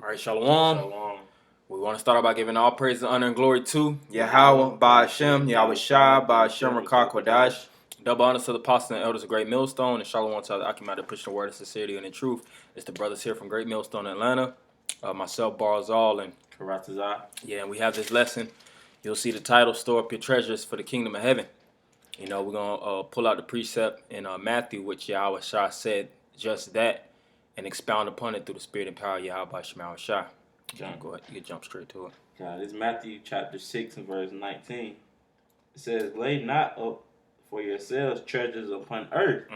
All right, Shalom. Shalom. We want to start out by giving all praise and honor and glory to Yahweh, Ba'Hashem, Yahweh Shai, Ba'Hashem, Rakah, Kodash. Double honors to the apostles and elders of Great Millstone, and Shalom to the Akim that push the word of sincerity and in truth. It's the brothers here from Great Millstone, Atlanta. Myself, Barzal, and Karatazah. yeah, and we have this lesson. You'll see the title, Store Up Your Treasures for the Kingdom of Heaven. You know, we're going to pull out the precept in Matthew, which Yahweh Shai said just that, and expound upon it through the spirit and power of Yahweh Shai. Shai. Go ahead, you can jump straight to it. God, it's Matthew chapter 6 and verse 19. It says, "Lay not up for yourselves treasures upon earth,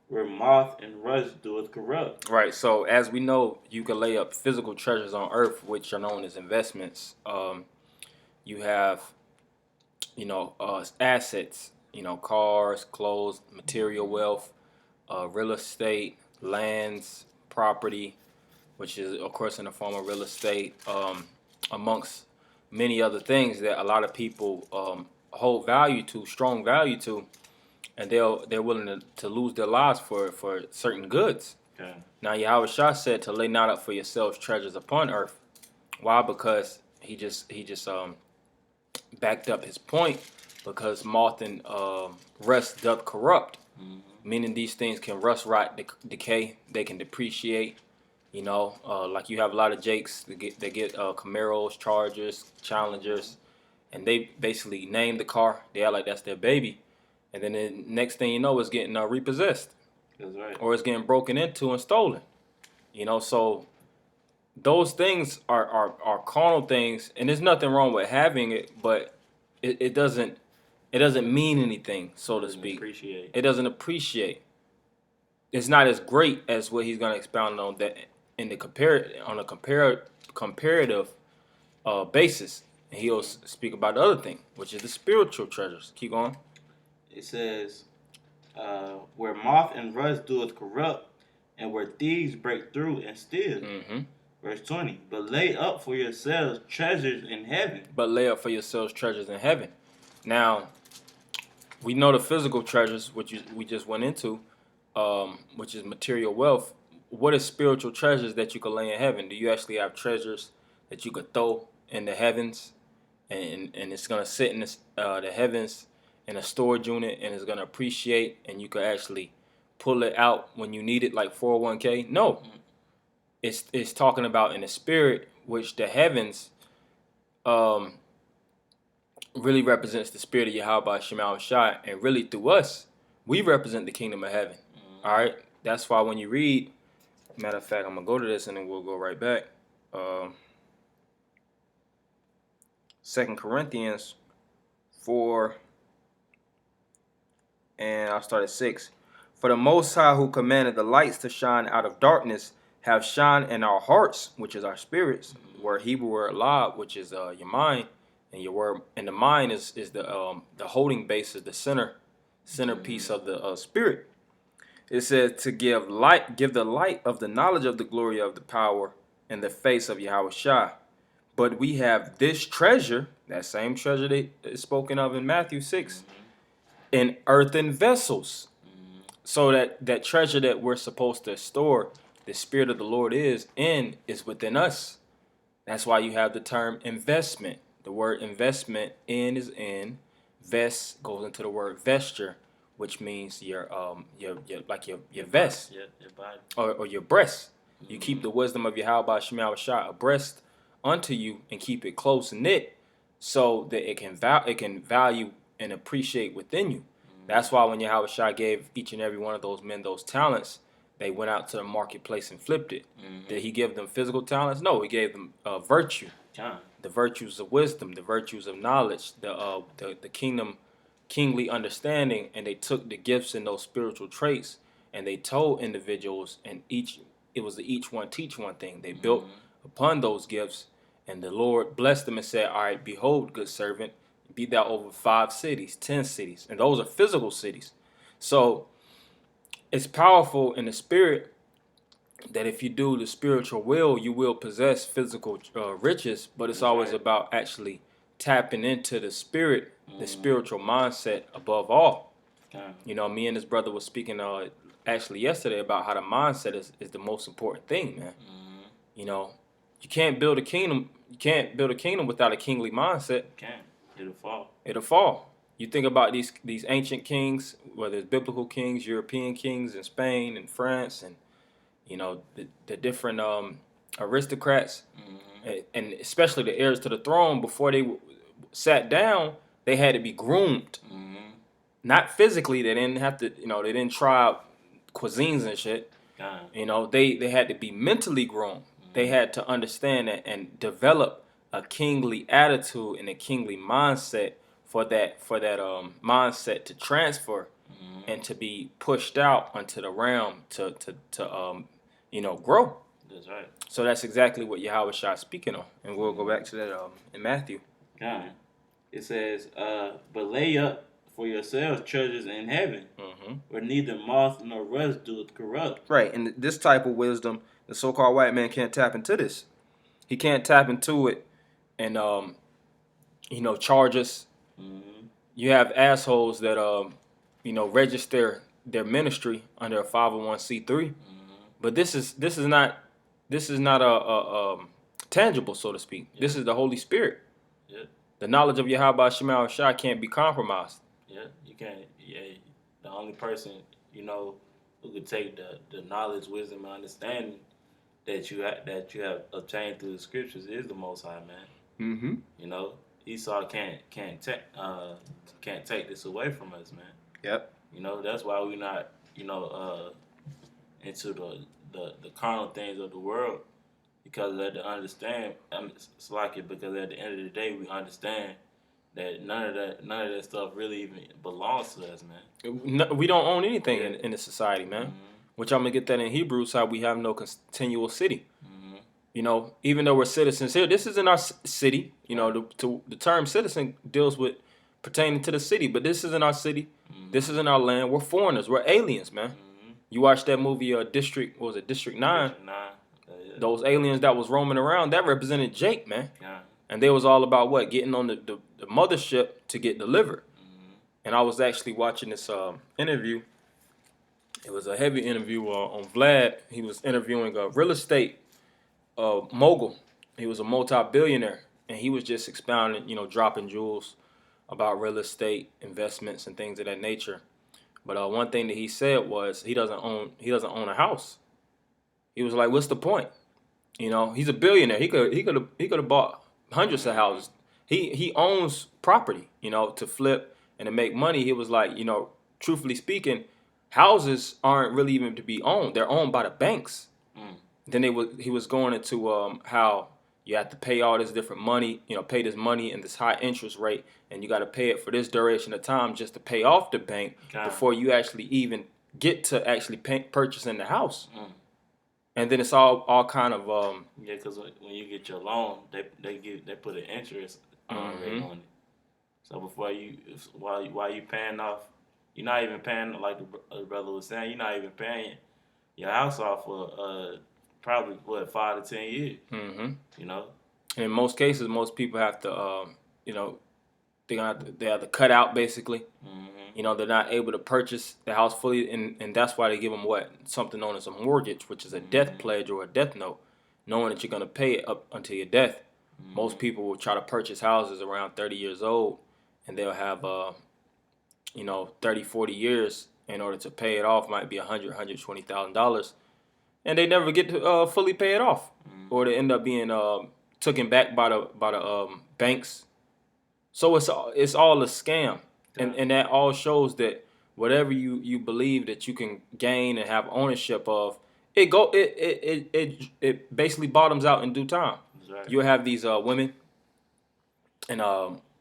where moth and rust doeth corrupt." Right, so as we know, you can lay up physical treasures on earth, which are known as investments. You have, assets, cars, clothes, material wealth, real estate, lands, property, which is, of course, in the form of real estate, amongst many other things that a lot of people hold value to, strong value to, and they're willing to lose their lives for certain goods. Okay. Now, Yahweh Shah said to lay not up for yourselves treasures upon earth. Why? Because he just backed up his point, because moth and rust doth corrupt, meaning these things can rust, rot, decay. They can depreciate. Like you have a lot of Jakes that get Camaros, Chargers, Challengers, and they basically name the car. They act like that's their baby, and then the next thing you know, it's getting repossessed. That's right. Or it's getting broken into and stolen. So those things are carnal things, and there's nothing wrong with having it, but it doesn't mean anything, so to speak. It doesn't appreciate. It's not as great as what he's going to expound on that in the comparative basis, and he'll speak about the other thing, which is the spiritual treasures. Keep going. It says, "Where moth and rust doeth corrupt, and where thieves break through and steal." Verse 20. "But lay up for yourselves treasures in heaven." But lay up for yourselves treasures in heaven. Now, we know the physical treasures, which we just went into, which is material wealth. What is spiritual treasures that you can lay in heaven? Do you actually have treasures that you could throw in the heavens, and it's going to sit in the heavens in a storage unit, and it's going to appreciate, and you could actually pull it out when you need it, like 401k? No. It's talking about in the spirit, which the heavens really represents the spirit of Yahweh Shema Shai, and really through us, we represent the kingdom of heaven. All right? That's why when you read, matter of fact, I'm going to go to this and then we'll go right back. 2 Corinthians 4, and I'll start at 6. "For the Most High, who commanded the lights to shine out of darkness, have shine in our hearts," which is our spirits. Word Hebrew word lab, which is your mind, and your word, and the mind is the holding base, is the centerpiece of the spirit. It says to give the light of the knowledge of the glory of the power in the face of Yahweh Shai. "But we have this treasure," that same treasure that is spoken of in Matthew 6, "in earthen vessels." So that treasure that we're supposed to store, the Spirit of the Lord is within us. That's why you have the term investment. The word investment, in is in, vest goes into the word vesture, which means your vest, your body, or your breast. You keep the wisdom of Yahweh Shema Shai abreast unto you, and keep it close knit, so that it can value and appreciate within you. That's why when Yahweh Shai gave each and every one of those men those talents, they went out to the marketplace and flipped it. Did he give them physical talents? No, he gave them virtue. The virtues of wisdom, the virtues of knowledge, the kingly understanding, and they took the gifts and those spiritual traits, and they told individuals, and it was the each one teach one thing. They built upon those gifts, and the Lord blessed them and said, "All right, behold, good servant, be thou over 5 cities, 10 cities," and those are physical cities. So it's powerful in the spirit that if you do the spiritual will, you will possess physical riches, but it's always about actually tapping into the spirit, the spiritual mindset above all. Me and this brother was speaking actually yesterday about how the mindset is the most important thing, man. You can't build a kingdom. You can't build a kingdom without a kingly mindset. Can't. It'll fall. It'll fall. You think about these ancient kings, whether it's biblical kings, European kings in Spain and France, and the different aristocrats, and especially the heirs to the throne. Before they sat down, they had to be groomed, not physically. They didn't have to. They didn't try out cuisines and shit. They had to be mentally groomed. They had to understand that and develop a kingly attitude and a kingly mindset for that mindset to transfer and to be pushed out onto the realm to grow. That's right. So that's exactly what Yahweh Shah is speaking on, and we'll go back to that in Matthew. God. It says, but lay up for yourselves treasures in heaven, where neither moth nor rust doeth corrupt. Right, and this type of wisdom, the so-called white man can't tap into this. He can't tap into it and charge us. You have assholes that register their ministry under a 501c3, but this is not a tangible, so to speak. Yeah. This is the Holy Spirit. Yeah. The knowledge of Yahweh Shema Shah can't be compromised. Yeah, you can't. Yeah, the only person who could take the knowledge, wisdom, and understanding that you have obtained through the scriptures is the Most High, man. Esau can't take this away from us, man. Yep. That's why we're not into the carnal things of the world, because they had to understand. It's like it because at the end of the day we understand that none of that stuff really even belongs to us, man. No, we don't own anything in the society, man. Which I'm gonna get that in Hebrews, how we have no continual city. Even though we're citizens here, this isn't our city. The term citizen deals with pertaining to the city, but this isn't our city. This isn't our land. We're foreigners. We're aliens, man. You watch that movie, District 9? District 9. Those aliens that was roaming around, that represented Jake, man. Yeah. And they was all about what? Getting on the mothership to get delivered. And I was actually watching this interview. It was a heavy interview on Vlad. He was interviewing a real estate mogul. He was a multi-billionaire. And he was just expounding, dropping jewels about real estate investments and things of that nature. But one thing that he said was he doesn't own a house. He was like, what's the point? He's a billionaire. He could have bought hundreds of houses. He owns property, to flip and to make money. He was like, truthfully speaking, houses aren't really even to be owned. They're owned by the banks. Then he was going into how you have to pay all this different money, pay this money and this high interest rate, and you got to pay it for this duration of time just to pay off the bank before you actually even get to actually purchasing the house. And then it's all kind of because when you get your loan, they put an interest rate on it. So while you paying off, you're not even paying, like the brother was saying, you're not even paying your house off for probably 5 to 10 years. And in most cases, most people have to they have to cut out basically. They're not able to purchase the house fully, and that's why they give them something known as a mortgage, which is a death pledge or a death note, knowing that you're going to pay it up until your death. Most people will try to purchase houses around 30 years old, and they'll have 30, 40 years in order to pay it off. Might be $120,000, and they never get to fully pay it off, or they end up being taken back by the banks. So it's all a scam. And that all shows that whatever you believe that you can gain and have ownership of, it basically bottoms out in due time. Right. You'll have these women, and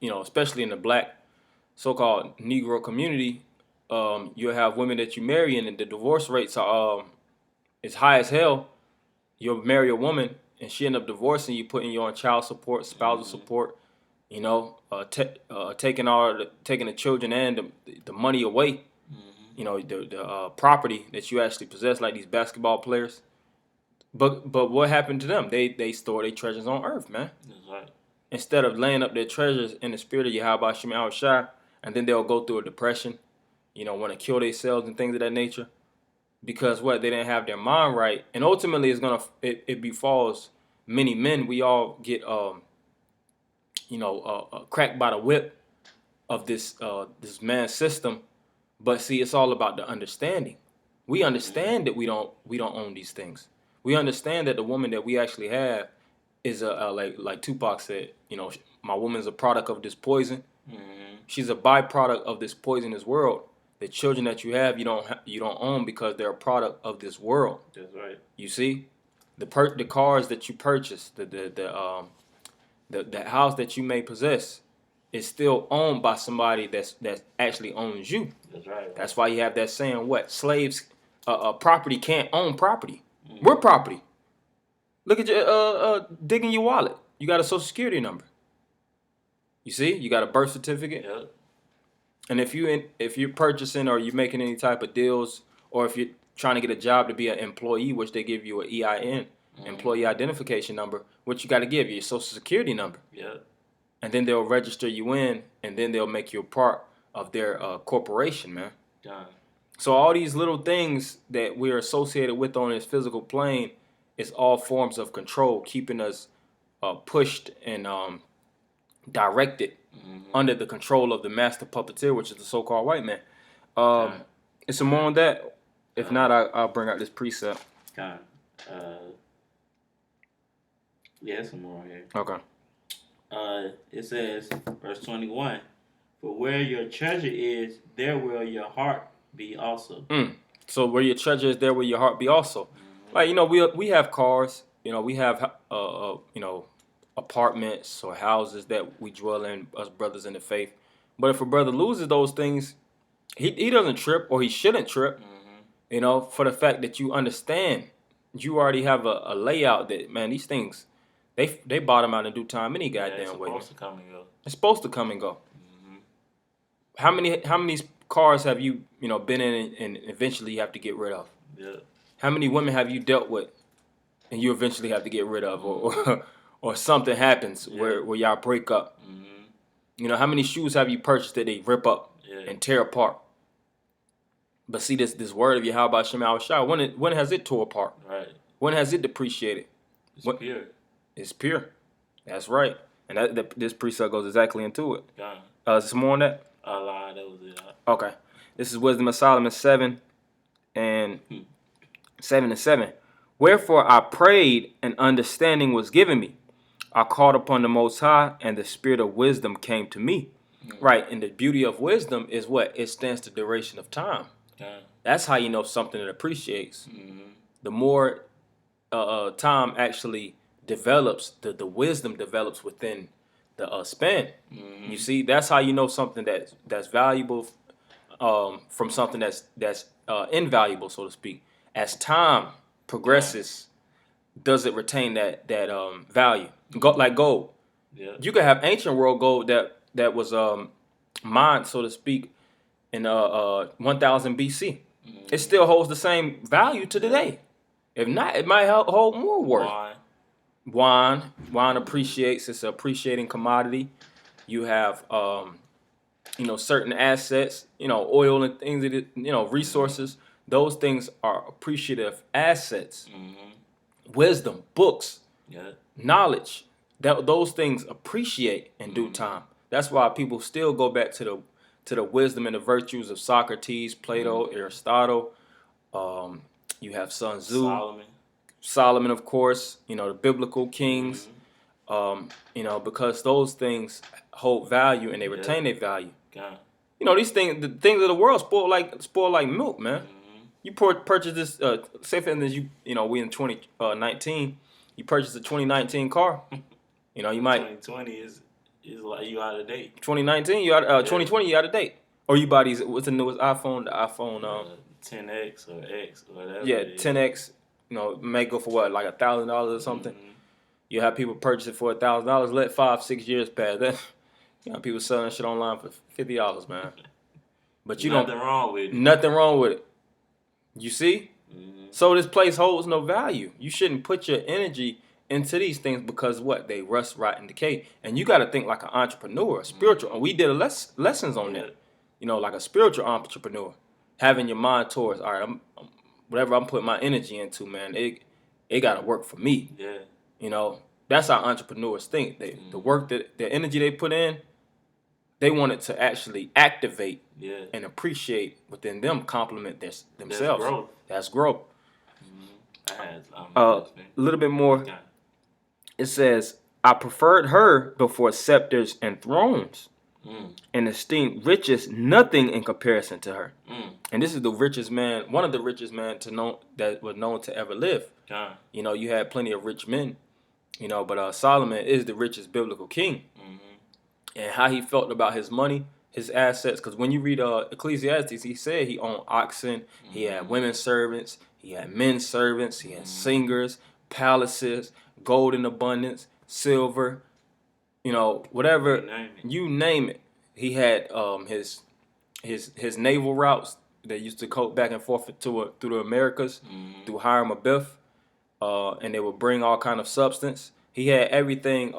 especially in the black so-called Negro community, you'll have women that you marry, and the divorce rates are is high as hell. You'll marry a woman, and she end up divorcing you, putting you on child support, spousal support. Taking the children and the money away, the property that you actually possess, like these basketball players. But what happened to them? They store their treasures on earth, man. That's right. Instead of laying up their treasures in the spirit of Yahweh Shema Shah, and then they'll go through a depression, want to kill themselves and things of that nature, because they didn't have their mind right, and ultimately it befalls many men, we all get cracked by the whip of this man's system. But see, it's all about the understanding. We understand that we don't own these things. We understand that the woman that we actually have is like Tupac said, my woman's a product of this poison. She's a byproduct of this poisonous world. The children that you have, you don't own because they're a product of this world. That's right. You see, the cars that you purchase, the house that you may possess, is still owned by somebody that actually owns you. That's right. That's why you have that saying, what slaves, property can't own property. We're property. Look at your dig in your wallet. You got a social security number. You see, you got a birth certificate. Yep. And if you're purchasing or you're making any type of deals, or if you're trying to get a job to be an employee, which they give you an EIN, employee identification number, what you got to give you, your social security number. Yep. And then they'll register you in, and then they'll make you a part of their corporation, man. Done. So all these little things that we're associated with on this physical plane is all forms of control, keeping us pushed and directed under the control of the master puppeteer, which is the so-called white man. Is some more on that? If not, I'll bring out this precept. Done. Yeah, some more here. Okay. It says, verse 21, for where your treasure is, there will your heart be also. So where your treasure is, there will your heart be also. Like, we have cars, we have apartments or houses that we dwell in, us brothers in the faith. But if a brother loses those things, he doesn't trip, or he shouldn't trip, for the fact that you understand, you already have a layout that, man, these things, they bottom out in due time any goddamn way. It's supposed to come and go. It's supposed to come and go. How many cars have you been in and eventually you have to get rid of? Yeah. How many women have you dealt with and you eventually have to get rid of, or something happens where y'all break up? How many shoes have you purchased that they rip up and tear apart? But see, this word of Yahweh Shem Shah, when has it tore apart? Right. When has it depreciated? It's pure. It's pure. That's right. And this precept goes exactly into it. Done. Some more on that? Allah, that was it. Okay. This is Wisdom of Solomon 7 and 7. Wherefore I prayed, and understanding was given me. I called upon the Most High, and the spirit of wisdom came to me. Right. And the beauty of wisdom is what? It stands the duration of time. That's how you know something that appreciates. The more time actually develops, the wisdom develops within the span. You see, that's how you know something that's valuable from something that's invaluable, so to speak. As time progresses, does it retain that value? Like gold. Yeah. You could have ancient world gold that was mined, so to speak, in 1000 BC. It still holds the same value to today. If not, it might hold more worth. Wine appreciates. It's an appreciating commodity. You have certain assets, oil and things that resources. Those things are appreciative assets. Wisdom, books, knowledge. Those things appreciate in due time. That's why people still go back to the wisdom and the virtues of Socrates, Plato, Aristotle. You have Sun Tzu, Solomon, of course. The biblical kings. Because those things hold value and they retain their value. These things, the things of the world spoil like milk, man. You purchase this, say for instance, we in 2019, you purchased a 2019 car. You might 2020 is like you out of date. 2019, 2020, you out of date. Or you buy these. What's the newest iPhone? The iPhone 10X or X or whatever. Yeah, 10X. May go for what, like $1,000 or something. You have people purchase it for $1,000. Let 5-6 years pass. Then people selling shit online for $50, man. But nothing wrong with it. Nothing wrong with it. You see? So this place holds no value. You shouldn't put your energy into these things because what? They rust, rot, and decay. And you got to think like an entrepreneur, a spiritual. And we did lessons on that. Like a spiritual entrepreneur. Having your mind towards, all right, whatever I'm putting my energy into, man, it got to work for me. Yeah. You know, that's how entrepreneurs think. The work that the energy they put in, they want it to actually activate and appreciate within them, complement themselves. That's growth. A little bit more. It says, I preferred her before scepters and thrones, and esteemed riches nothing in comparison to her. And this is the richest man, one of the richest men that was known to ever live. You know, you had plenty of rich men, you know, but Solomon is the richest biblical king. And how he felt about his money, his assets, because when you read Ecclesiastes, he said he owned oxen, he had women servants, he had men servants, he had singers, palaces, gold in abundance, silver, you know, whatever, you name it. He had his naval routes that used to go back and forth through the Americas, through Hiram Abiff, and they would bring all kind of substance. He had everything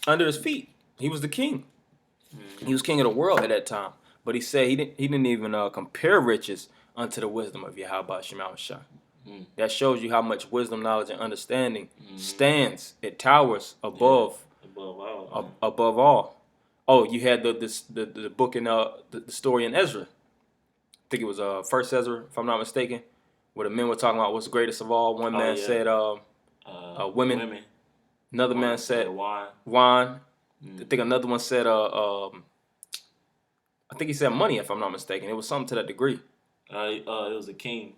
under his feet. He was the king. He was king of the world at that time. But he said he didn't even compare riches unto the wisdom of Yahweh Shema Shah. That shows you how much wisdom, knowledge, and understanding stands. It towers above all. Oh, you had the book in the story in Ezra. I think it was First Ezra, if I'm not mistaken, where the men were talking about what's the greatest of all. One man said women. Another man said wine. I think another one said I think he said money, if I'm not mistaken. It was something to that degree. It was the king.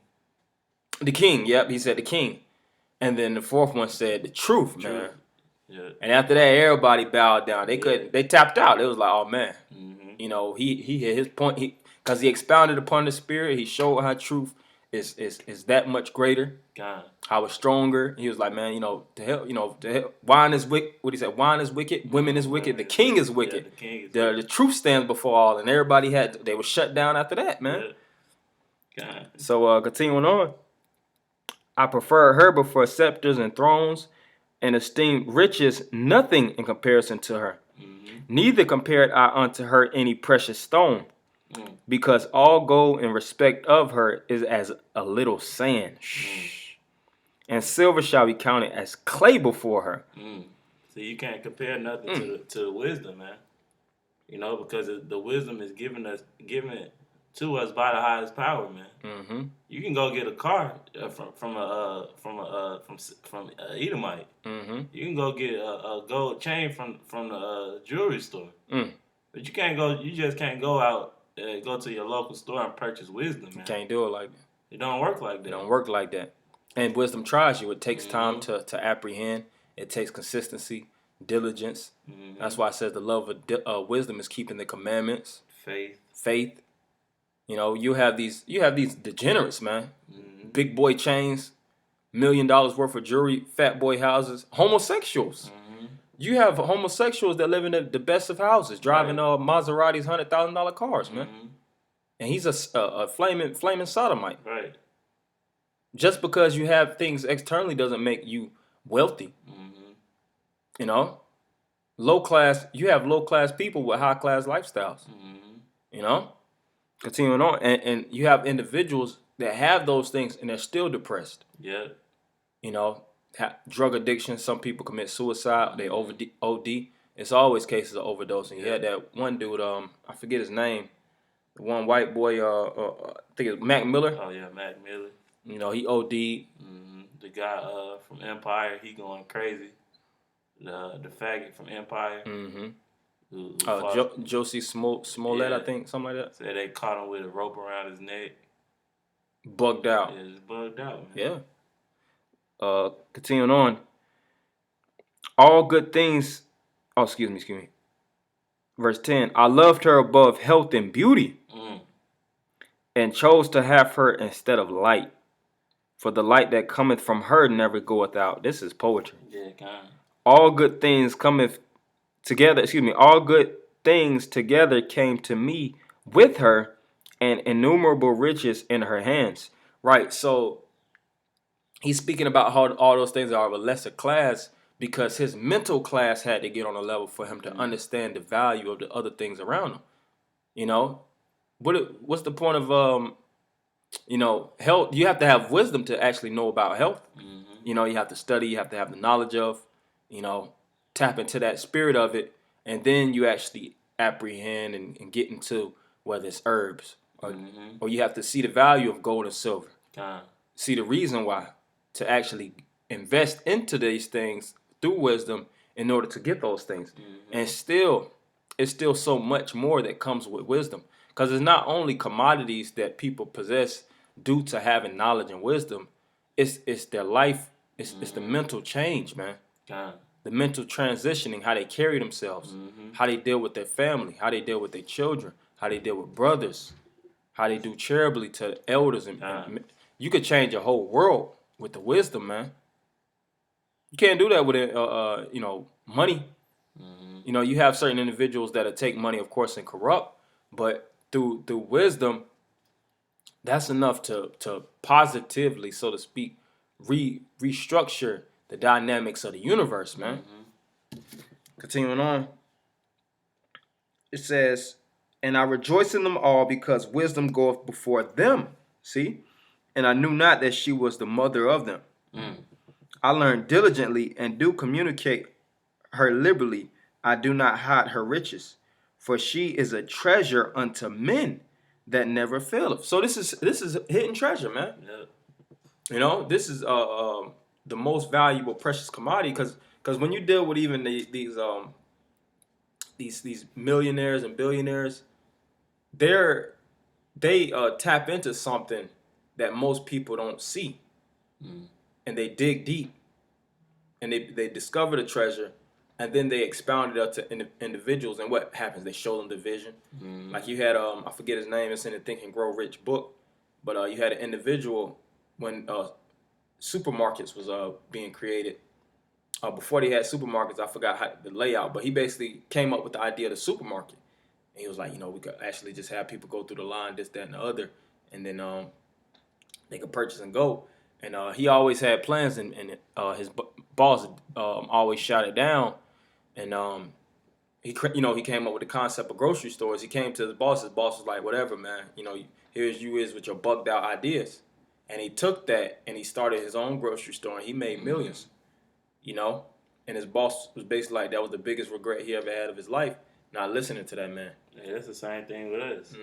The king, yep, he said the king. And then the fourth one said the truth, man. Yeah. And after that, everybody bowed down. They tapped out. It was like, oh man, you know, he hit his point. Because he expounded upon the spirit. He showed how truth is that much greater. God. How it's stronger. He was like, man, you know, wine is wicked. What he said, wine is wicked, women is wicked, the king is wicked. Yeah, the king is the truth stands before all, and everybody they were shut down after that, man. Yeah. God. So continuing on, I prefer her before scepters and thrones, and esteemed riches nothing in comparison to her. Neither compared I unto her any precious stone, because all gold in respect of her is as a little sand. And silver shall be counted as clay before her. So you can't compare nothing to the wisdom, man. You know, because the wisdom is given it to us by the highest power, man. You can go get a car from Edomite. You can go get a gold chain from the jewelry store. But you can't go. You just can't go out. Go to your local store and purchase wisdom, man. You can't do it like that. It don't work like that. It don't work like that. And wisdom tries you. It takes time to apprehend. It takes consistency, diligence. That's why I said the love of wisdom is keeping the commandments. Faith. You know, you have these degenerates, man. Big boy chains, $1 million worth of jewelry, fat boy houses, homosexuals. You have homosexuals that live in the best of houses, driving Maseratis, $100,000 cars, man. And he's a flaming sodomite. Right. Just because you have things externally doesn't make you wealthy. You know, you have low class people with high class lifestyles. You know, continuing on, and you have individuals that have those things and they're still depressed. Yeah. You know. Drug addiction. Some people commit suicide. They OD. It's always cases of overdosing. You had that one dude. I forget his name. The one white boy. I think it's Mac Miller. Oh yeah, Mac Miller. You know, he OD'd. The guy from Empire, he going crazy. The faggot from Empire. Josie Smollett, I think, something like that. Said they caught him with a rope around his neck. Bugged out. Yeah, just bugged out, man. Yeah. Continuing on. All good things. Oh, excuse me. Verse 10. I loved her above health and beauty, and chose to have her instead of light. For the light that cometh from her never goeth out. This is poetry. Yeah, kind of. All good things cometh together. All good things together came to me with her, and innumerable riches in her hands. Right. So he's speaking about how all those things are of a lesser class because his mental class had to get on a level for him to understand the value of the other things around him. You know, what's the point of health? You have to have wisdom to actually know about health. You know, you have to study. You have to have the knowledge of. you know, tap into that spirit of it, and then you actually apprehend and get into whether it's herbs or you have to see the value of gold and silver. See the reason why to actually invest into these things through wisdom in order to get those things. And still, it's still so much more that comes with wisdom. Because it's not only commodities that people possess due to having knowledge and wisdom, it's their life, it's the mental change, man. The mental transitioning, how they carry themselves, how they deal with their family, how they deal with their children, how they deal with brothers, how they do charitably to elders. And you could change a whole world with the wisdom, man. You can't do that with money. You know, you have certain individuals that'll take money, of course, and corrupt, but through wisdom, that's enough to positively, so to speak, restructure the dynamics of the universe, man. Continuing on, it says, "And I rejoice in them all, because wisdom goeth before them." See? "And I knew not that she was the mother of them. I learned diligently and do communicate her liberally. I do not hide her riches, for she is a treasure unto men that never faileth." So this is hidden treasure, man. You know, this is the most valuable precious commodity, because when you deal with even these millionaires and billionaires, they tap into something that most people don't see, and they dig deep, and they discover the treasure, and then they expound it up to individuals, and what happens? They show them the vision. Like you had I forget his name. It's in the Think and Grow Rich book, but you had an individual when supermarkets was being created. Before they had supermarkets, I forgot the layout, but he basically came up with the idea of the supermarket. And he was like, we could actually just have people go through the line, this, that, and the other, and then they could purchase and go. And he always had plans, and his boss always shot it down. And he came up with the concept of grocery stores. He came to his boss. His boss was like, "Whatever, man. Here's you is with your bugged out ideas." And he took that and he started his own grocery store, and he made millions. And his boss was basically like, that was the biggest regret he ever had of his life, not listening to that man. Yeah, that's the same thing with us.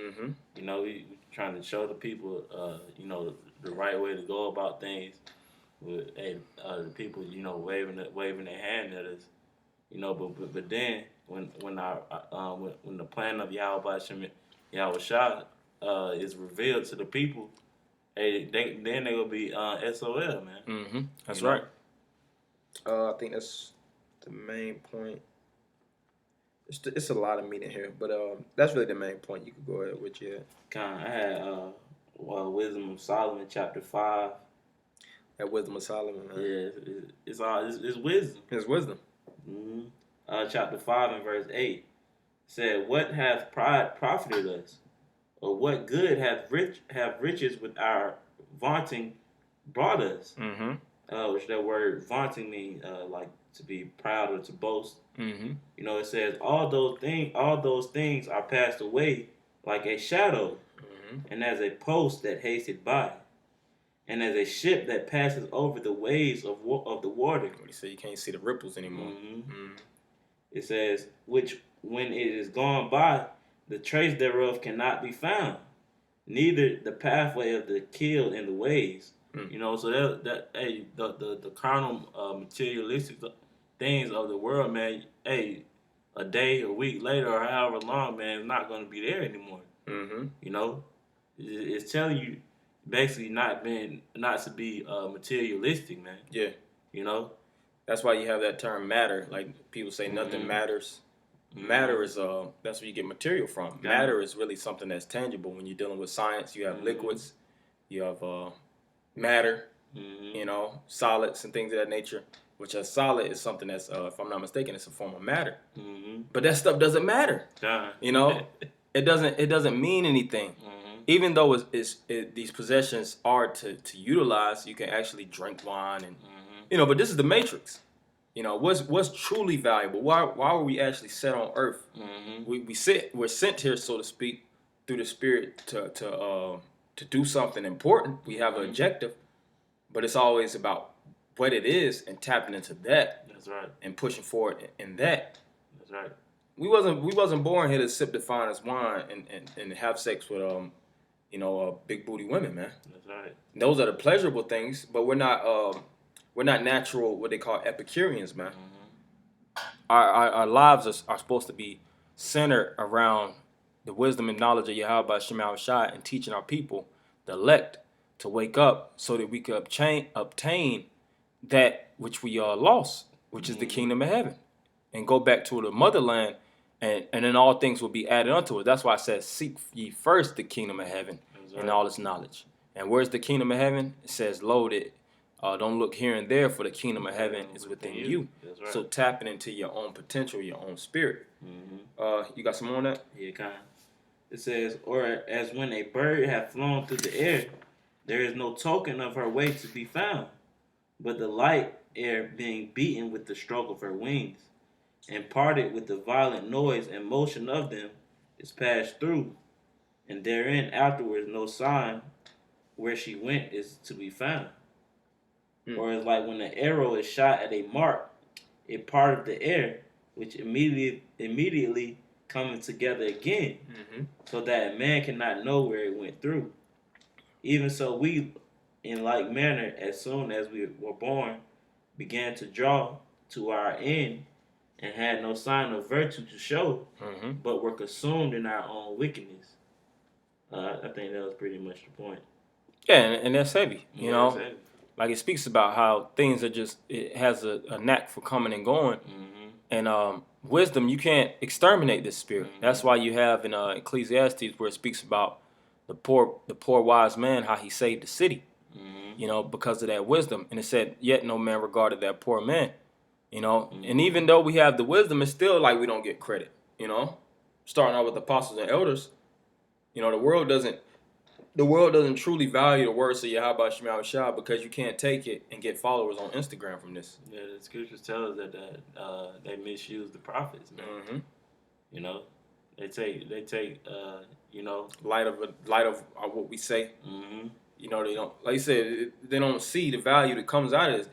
We trying to show the people, the right way to go about things. With the people, waving their hand at us. But then when the plan of Yahweh Shah is revealed to the people, then they will be SOL, man. That's right. I think that's the main point. It's a lot of meat in here, but that's really the main point. You could go ahead with your. I had Wisdom of Solomon, chapter 5. That Wisdom of Solomon. Man. Yeah, it's wisdom. It's wisdom. Chapter 5 and verse 8 said, "What hath pride profited us, or what good hath riches with our vaunting brought us?" Which that word vaunting means like to be proud or to boast. It says all those things are passed away like a shadow, and as a post that hasted by, and as a ship that passes over the waves of the water. What do you say? You can't see the ripples anymore. It says, which when it is gone by, the trace thereof cannot be found, neither the pathway of the keel in the waves. So the carnal materialistic things of the world, man, a day, a week later, or however long, man, it's not going to be there anymore. It's telling you basically not to be materialistic, man. Yeah. That's why you have that term matter. Like people say nothing matters. Matter is that's where you get material from. Matter is really something that's tangible. When you're dealing with science, you have liquids, you have matter, solids and things of that nature. Which a solid is something that's, if I'm not mistaken, it's a form of matter. But that stuff doesn't matter. It doesn't mean anything. Even though these possessions are to utilize, you can actually drink wine and but this is the matrix. What's truly valuable? Why were we actually set on earth? We're sent here, so to speak, through the Spirit to do something important. We have an objective, but it's always about what it is and tapping into that. That's right. And pushing forward in that. That's right. We wasn't born here to sip the finest wine and have sex with big booty women, man. That's right. Those are the pleasurable things, but we're not natural, what they call Epicureans, man. Our lives are supposed to be centered around the wisdom and knowledge of Yahweh Shema Shai and teaching our people, the elect, to wake up so that we could obtain that which we lost, which is the kingdom of heaven, and go back to the motherland, and then all things will be added unto it. That's why I said, seek ye first the kingdom of heaven and all its knowledge. And where's the kingdom of heaven? It says, loaded. Don't look here and there, for the kingdom of heaven is within you. That's right. So tapping into your own potential, your own spirit. You got some more on that? Yeah, kind of. It says, or as when a bird hath flown through the air, there is no token of her way to be found, but the light air being beaten with the stroke of her wings, and parted with the violent noise and motion of them, is passed through, and therein afterwards no sign where she went is to be found. Or it's like when the arrow is shot at a mark, it parted the air, which immediately coming together again, so that man cannot know where it went through. Even so, we, in like manner, as soon as we were born, began to draw to our end, and had no sign of virtue to show, but were consumed in our own wickedness. I think that was pretty much the point. Yeah, and that's heavy, you know. That's heavy. Like it speaks about how things are just, it has a knack for coming and going. And wisdom, you can't exterminate this spirit. That's why you have in Ecclesiastes where it speaks about the poor wise man, how he saved the city, you know, because of that wisdom. And it said, yet no man regarded that poor man, you know. And even though we have the wisdom, it's still like we don't get credit, you know. Starting out with apostles and elders, you know, the world doesn't truly value the words of Yahweh Shema Shai, because you can't take it and get followers on Instagram from this. Yeah, the scriptures tell us that they misuse the prophets, man. You know, they take you know, light of what we say. You know, they don't, like you said, they don't see the value that comes out of it.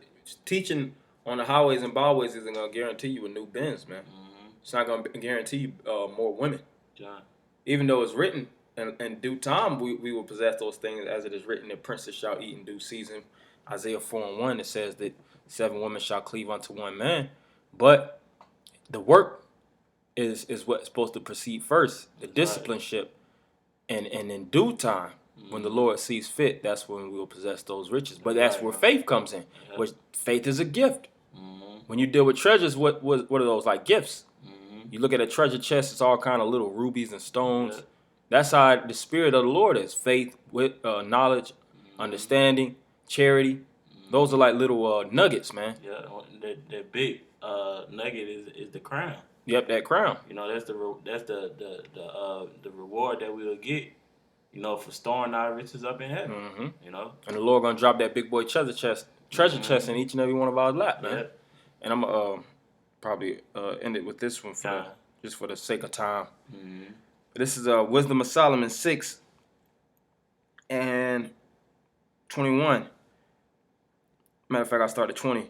Teaching on the highways and byways isn't gonna guarantee you a new Benz, man. It's not gonna guarantee you more women. John. Even though it's written. In due time, we will possess those things, as it is written, that princes shall eat in due season. Isaiah 4:1, it says that 7 women shall cleave unto one man. But the work is what's supposed to proceed first, the discipleship. And in due time, when the Lord sees fit, that's when we will possess those riches. But that's where faith comes in, which faith is a gift. When you deal with treasures, what are those? Like gifts. You look at a treasure chest, it's all kind of little rubies and stones. That's how the spirit of the Lord is. Faith with knowledge, understanding, charity. Those are like little nuggets, man. Yeah, the big nugget is the crown. Yep, that crown. You know, that's the reward that we'll get, you know, for storing our riches up in heaven. You know, and the Lord gonna drop that big boy treasure chest in each and every one of our lap, man. And I'm probably end it with this one just for the sake of time. This is Wisdom of Solomon 6 and 21. Matter of fact, I started 20.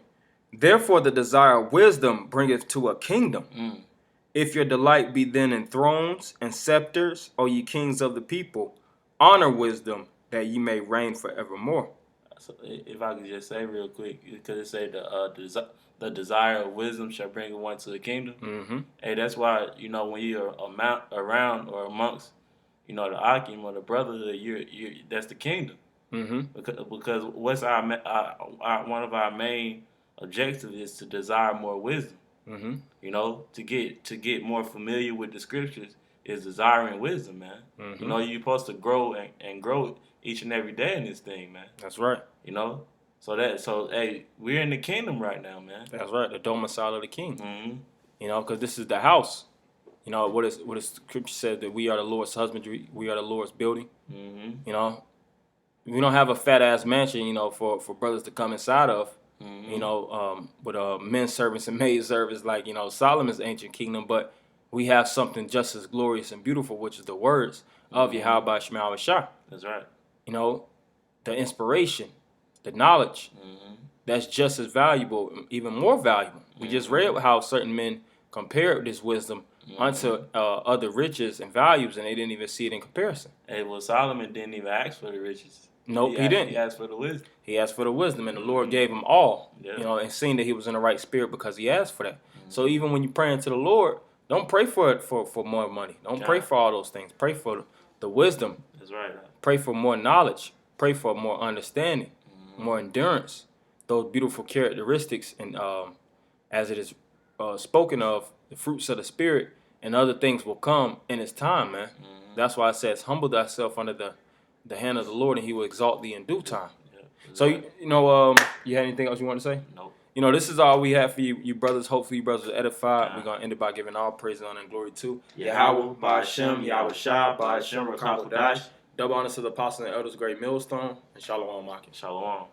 Therefore, the desire of wisdom bringeth to a kingdom. If your delight be then in thrones and scepters, O ye kings of the people, honor wisdom, that ye may reign forevermore. So if I could just say real quick, because it say the desire of wisdom shall bring one to the kingdom. Hey, that's why, you know, when you're around or amongst, you know, the Akim or the brotherhood, you that's the kingdom. Because what's our one of our main objectives is to desire more wisdom. You know, to get more familiar with the scriptures is desiring wisdom, man. You know, you're supposed to grow and grow each and every day in this thing, man. That's right. You know. So hey, we're in the kingdom right now, man. That's right, the domicile of the king. You know, because this is the house. You know, what is scripture says, that we are the Lord's husbandry, we are the Lord's building. You know, we don't have a fat ass mansion, you know, for brothers to come inside of. You know, with men servants and maid servants, like, you know, Solomon's ancient kingdom, but we have something just as glorious and beautiful, which is the words of Yahweh Shema Shai. That's right. You know, the inspiration, the knowledge, that's just as valuable, even more valuable. We just read how certain men compared this wisdom unto other riches and values, and they didn't even see it in comparison. Hey, well, Solomon didn't even ask for the riches. Nope, he didn't. He asked for the wisdom. He asked for the wisdom, and the Lord gave him all. Yeah. You know, and seeing that he was in the right spirit because he asked for that. So even when you're praying to the Lord, don't pray for more money. Don't pray for all those things. Pray for the wisdom. That's right. Pray for more knowledge. Pray for more understanding, more endurance. Those beautiful characteristics, and as it is spoken of, the fruits of the Spirit, and other things will come in its time, man. That's why it says, humble thyself under the hand of the Lord, and he will exalt thee in due time. So, you had anything else you want to say? Nope. This is all we have for you brothers. Hopefully you brothers are edified. We're going to end it by giving all praise, honor, and glory to Yahweh, Ba'ashem, Yahweh Shah, Ba'ashem, Rakakodash. Double honors to the apostles and elders, great millstone, and Shalom, Maki. Shalom.